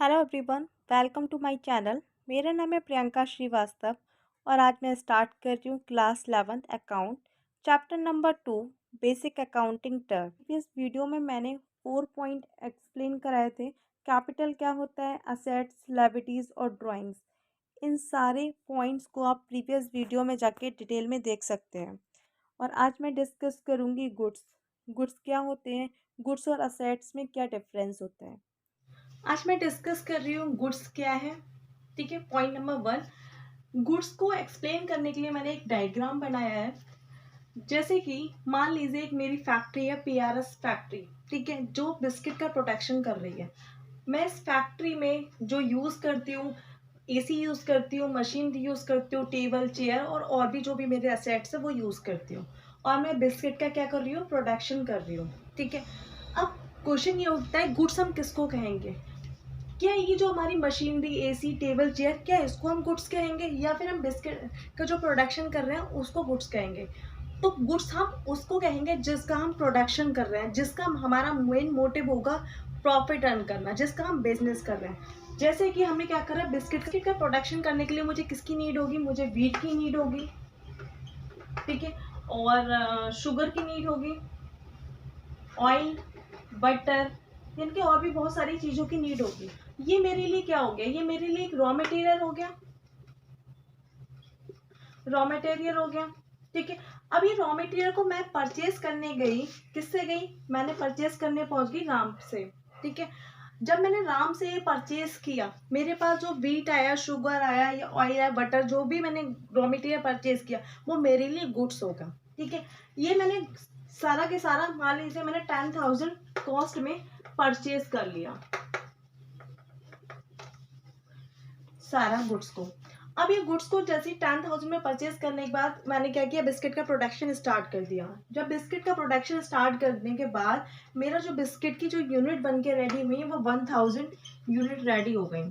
Hello everyone, welcome to my channel. मेरा नाम है प्रियंका श्रीवास्तव और आज मैं स्टार्ट कर रही हूँ class 11th account, chapter number 2, basic accounting term. इस वीडियो में मैंने 4 पॉइंट एक्सप्लेन कराए थे। कैपिटल क्या होता है, असेट्स, लायबिलिटीज़ और ड्राइंग्स। इन सारे पॉइंट्स को आप प्रीवियस वीडियो में जाके डिटेल में देख सकते हैं। और आज मैं डिस्कस करूँगी गुड्स। गुड्स क्या होते हैं, गुड्स और असेट्स में क्या डिफरेंस होता है। आज मैं डिस्कस कर रही हूँ गुड्स क्या है। ठीक है, पॉइंट नंबर 1, गुड्स को एक्सप्लेन करने के लिए मैंने एक डायग्राम बनाया है। जैसे कि मान लीजिए एक मेरी फैक्ट्री है, पीआरएस फैक्ट्री, ठीक है, जो बिस्किट का प्रोडक्शन कर रही है। मैं इस फैक्ट्री में जो यूज़ करती हूँ, एसी यूज़ करती हूँ, मशीन यूज़ करती हूँ, टेबल चेयर और भी जो भी मेरे असेट्स है वो यूज़ करती हूँ। और मैं बिस्किट का क्या कर रही हूँ, प्रोडक्शन कर रही हूँ। ठीक है, अब क्वेश्चन ये उठता है, गुड्स हम किसको कहेंगे? क्या ये जो हमारी मशीनरी, एसी, टेबल चेयर, क्या इसको हम गुड्स कहेंगे या फिर हम बिस्किट का जो प्रोडक्शन कर रहे हैं उसको गुड्स कहेंगे? तो गुड्स हम उसको कहेंगे जिसका हम प्रोडक्शन कर रहे हैं, जिसका हमारा मेन मोटिव होगा प्रॉफिट अर्न करना, जिसका हम बिजनेस कर रहे हैं। जैसे कि हमने क्या करा, बिस्किट का प्रोडक्शन करने के लिए मुझे किसकी नीड होगी, मुझे व्हीट की नीड होगी, ठीक है, और शुगर की नीड होगी, ऑयल, बटर, इनके और भी बहुत सारी चीज़ों की नीड होगी। ये मेरे लिए क्या हो गया, ये मेरे लिए एक रॉ मटेरियल हो गया, रॉ मटेरियल हो गया। ठीक है, अब ये रॉ मटेरियल को मैं परचेज करने गई, किससे गई, मैंने परचेज करने पहुंच गई राम से। ठीक है, जब मैंने राम से ये परचेज किया, मेरे पास जो व्हीट आया, शुगर आया या ऑयल आया, बटर, जो भी मैंने रॉ मटेरियल परचेज किया वो मेरे लिए गुड्स होगा। ठीक है, ये मैंने सारा के सारा, मान लीजिए मैंने 10,000 कॉस्ट में परचेज कर लिया सारा गुड्स को। अब ये गुड्स को जैसे 10,000 में परचेज करने के बाद मैंने क्या किया, बिस्किट का प्रोडक्शन स्टार्ट कर दिया। जब बिस्किट का प्रोडक्शन स्टार्ट करने के बाद मेरा जो बिस्किट की जो यूनिट बन के रेडी हुई वो 1,000 यूनिट रेडी हो गई।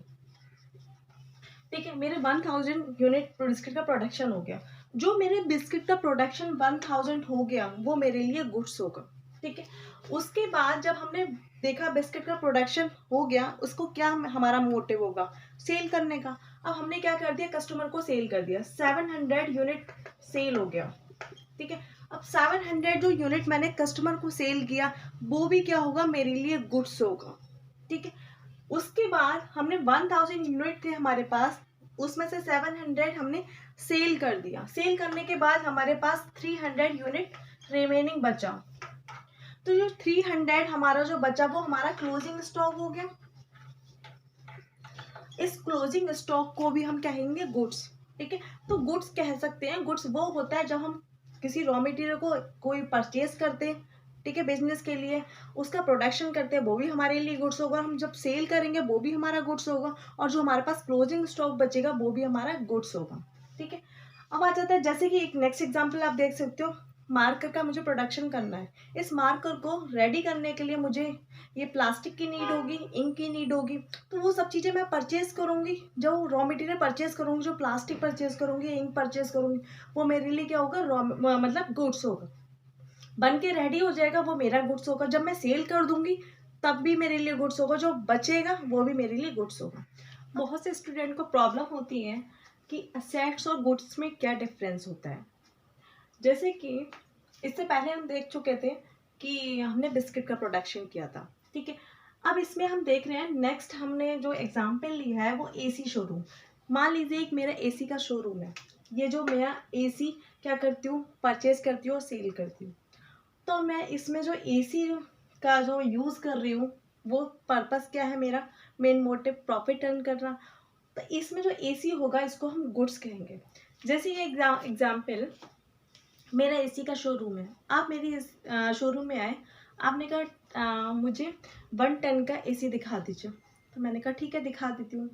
ठीक है, मेरे 1,000 यूनिट बिस्किट का प्रोडक्शन हो गया। जो मेरे बिस्किट का प्रोडक्शन 1,000 हो गया वो मेरे लिए गुड्स होगा। ठीक है, उसके बाद जब हमने देखा बिस्किट का प्रोडक्शन हो गया, उसको क्या हमारा मोटिव होगा, सेल करने का। अब हमने क्या कर दिया, कस्टमर को सेल कर दिया, 700 यूनिट सेल हो गया। ठीक है, अब 700 जो यूनिट मैंने कस्टमर को सेल किया वो भी क्या होगा, मेरे लिए गुड्स होगा। ठीक है, उसके बाद हमने 1,000 यूनिट थे हमारे पास, उसमें से 700 हमने सेल कर दिया। सेल करने के बाद हमारे पास 300 यूनिट रिमेनिंग बचा। तो जो 300 हमारा जो बचा वो हमारा क्लोजिंग स्टॉक हो गया। इस क्लोजिंग स्टॉक को भी हम कहेंगे गुड्स। ठीक है, तो गुड्स कह सकते हैं, गुड्स वो होता है जब हम किसी रॉ मटेरियल को कोई परचेज करते हैं, ठीक है, बिजनेस के लिए, उसका प्रोडक्शन करते हैं, वो भी हमारे लिए गुड्स होगा। हम जब सेल करेंगे वो भी हमारा गुड्स होगा, और जो हमारे पास क्लोजिंग स्टॉक बचेगा वो भी हमारा गुड्स होगा। ठीक है, अब आ जाता है, जैसे कि एक नेक्स्ट एग्जांपल आप देख सकते हो, मार्कर का मुझे प्रोडक्शन करना है। इस मार्कर को रेडी करने के लिए मुझे ये प्लास्टिक की नीड होगी, इंक की नीड होगी। तो वो सब चीज़ें मैं परचेज करूंगी, जो रॉ मटेरियल परचेज करूंगी, जो प्लास्टिक परचेज करूंगी, इंक परचेज करूंगी, वो मेरे लिए क्या होगा, रॉ मतलब गुड्स होगा। बन के रेडी हो जाएगा वो मेरा गुड्स होगा। जब मैं सेल कर दूंगी तब भी मेरे लिए गुड्स होगा, जो बचेगा वो भी मेरे लिए गुड्स होगा। बहुत से स्टूडेंट को प्रॉब्लम होती है कि असेट्स और गुड्स में क्या डिफरेंस होता है। जैसे कि इससे पहले हम देख चुके थे कि हमने बिस्किट का प्रोडक्शन किया था। ठीक है, अब इसमें हम देख रहे हैं, नेक्स्ट हमने जो एग्जाम्पल लिया है वो एसी शोरूम। मान लीजिए एक मेरा एसी का शोरूम है। ये जो मेरा एसी क्या करती हूँ, परचेज करती हूँ और सेल करती हूँ। तो मैं इसमें जो एसी का जो यूज़ कर रही हूँ वो पर्पस क्या है, मेरा मेन मोटिव प्रॉफिट अर्न करना। तो इसमें जो एसी होगा इसको हम गुड्स कहेंगे। जैसे ये एग्जाम्पल, मेरा एसी का शोरूम है, आप मेरी इस शोरूम में आए, आपने कहा मुझे 1 टन का एसी दिखा दीजिए। तो मैंने कहा ठीक है, दिखा देती हूँ।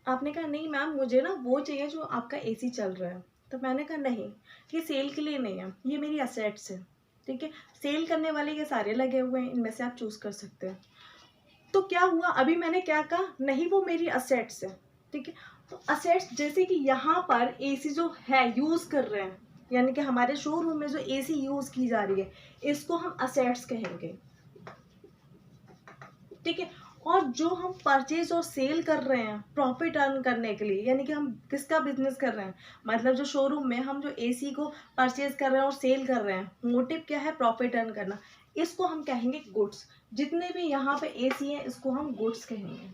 आपने कहा नहीं मैम, मुझे ना वो चाहिए जो आपका एसी चल रहा है। तो मैंने कहा नहीं, ये सेल के लिए नहीं है, ये मेरी असेट्स है। ठीक है, सेल करने वाले ये सारे लगे हुए हैं, इनमें से आप चूज कर सकते हैं। तो क्या हुआ, अभी मैंने क्या कहा, नहीं वो मेरी असेट्स है। ठीक है, तो असेट्स, जैसे कि यहाँ पर एसी जो है यूज कर रहे हैं, यानी कि हमारे शोरूम में जो एसी यूज की जा रही है, इसको हम असेट्स कहेंगे। ठीक है, और जो हम परचेज और सेल कर रहे हैं प्रॉफिट अर्न करने के लिए, यानी कि हम किसका बिजनेस कर रहे हैं, मतलब जो शोरूम में हम जो एसी को परचेज कर रहे हैं और सेल कर रहे हैं, मोटिव क्या है, प्रॉफिट अर्न करना, इसको हम कहेंगे गुड्स। जितने भी यहाँ पे एसी हैं इसको हम गुड्स कहेंगे।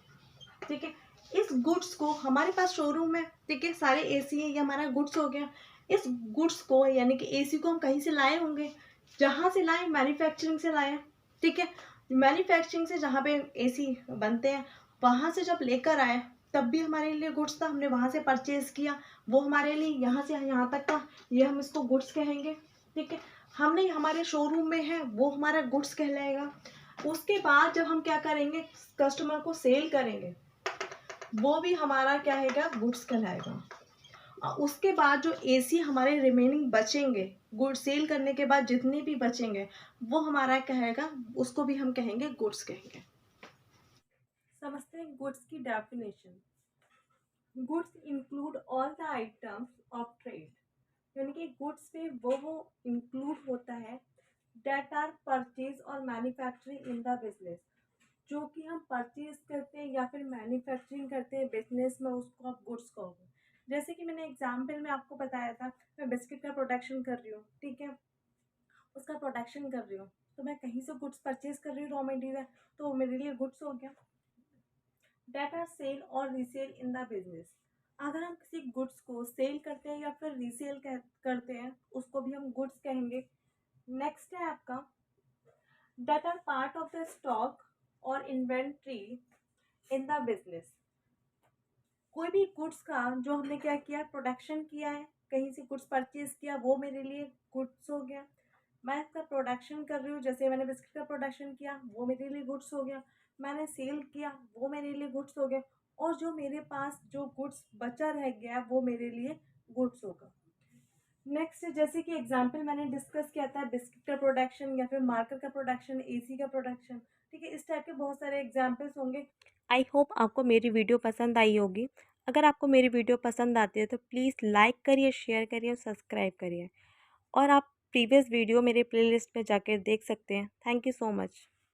ठीक है, इस गुड्स को हमारे पास शोरूम है, ठीक है, सारे एसी है, ये हमारा गुड्स हो गया। इस गुड्स को यानी कि एसी को हम कहीं से लाए होंगे, जहाँ से लाए, मैन्युफैक्चरिंग से लाए, ठीक है। मैन्युफैक्चरिंग से जहाँ पे एसी बनते हैं वहाँ से जब लेकर आए तब भी हमारे लिए गुड्स था, हमने वहाँ से परचेज किया, वो हमारे लिए यहाँ से यहाँ तक का, ये हम इसको गुड्स कहेंगे। ठीक है, हमने हमारे शोरूम में है वो हमारा गुड्स कहलाएगा। उसके बाद जब हम क्या करेंगे, कस्टमर को सेल करेंगे, वो भी हमारा क्या है, गुड्स कहलाएगा। और उसके बाद जो एसी हमारे रिमेनिंग बचेंगे, गुड सेल करने के बाद जितने भी बचेंगे वो हमारा कहेगा, उसको भी हम कहेंगे गुड्स कहेंगे। समझते हैं गुड्स की definition. Goods include all the items of trade, यानी कि गुड्स पे वो इंक्लूड होता है दैट आर परचेज और मैन्युफैक्चरिंग इन द बिजनेस, जो कि हम परचेज करते हैं या फिर मैन्युफैक्चरिंग करते हैं बिजनेस में, उसको आप गुड्स कहोगे। जैसे कि मैंने एग्जाम्पल में आपको बताया था, मैं बिस्किट का प्रोडक्शन कर रही हूँ, ठीक है, उसका प्रोडक्शन कर रही हूँ, तो मैं कहीं से गुड्स परचेज कर रही हूँ, रॉ मटेरियल, तो वो मेरे लिए गुड्स हो गया। डेट आर सेल और रीसेल इन द बिजनेस, अगर हम किसी गुड्स को सेल करते हैं या फिर रीसेल करते हैं उसको भी हम गुड्स कहेंगे। नेक्स्ट है आपका debt are part of the stock और इन्वेंट्री इन द बिजनेस, कोई भी गुड्स का जो हमने क्या किया, प्रोडक्शन किया है, कहीं से गुड्स परचेज किया, वो मेरे लिए गुड्स हो गया। मैं इसका प्रोडक्शन कर रही हूँ, जैसे मैंने बिस्किट का प्रोडक्शन किया, वो मेरे लिए गुड्स हो गया। मैंने सेल किया, वो मेरे लिए गुड्स हो गया। और जो मेरे पास जो गुड्स बचा रह गया वो मेरे लिए गुड्स होगा। नेक्स्ट जैसे कि एग्जांपल मैंने डिस्कस किया था, बिस्किट का प्रोडक्शन या फिर मार्कर का प्रोडक्शन, एसी का प्रोडक्शन, ठीक है, इस टाइप के बहुत सारे एग्जांपल्स होंगे। आई होप आपको मेरी वीडियो पसंद आई होगी। अगर आपको मेरी वीडियो पसंद आती है तो प्लीज़ लाइक करिए, शेयर करिए और सब्सक्राइब करिए। और आप प्रीवियस वीडियो मेरे प्लेलिस्ट में जाकर देख सकते हैं। Thank you so much.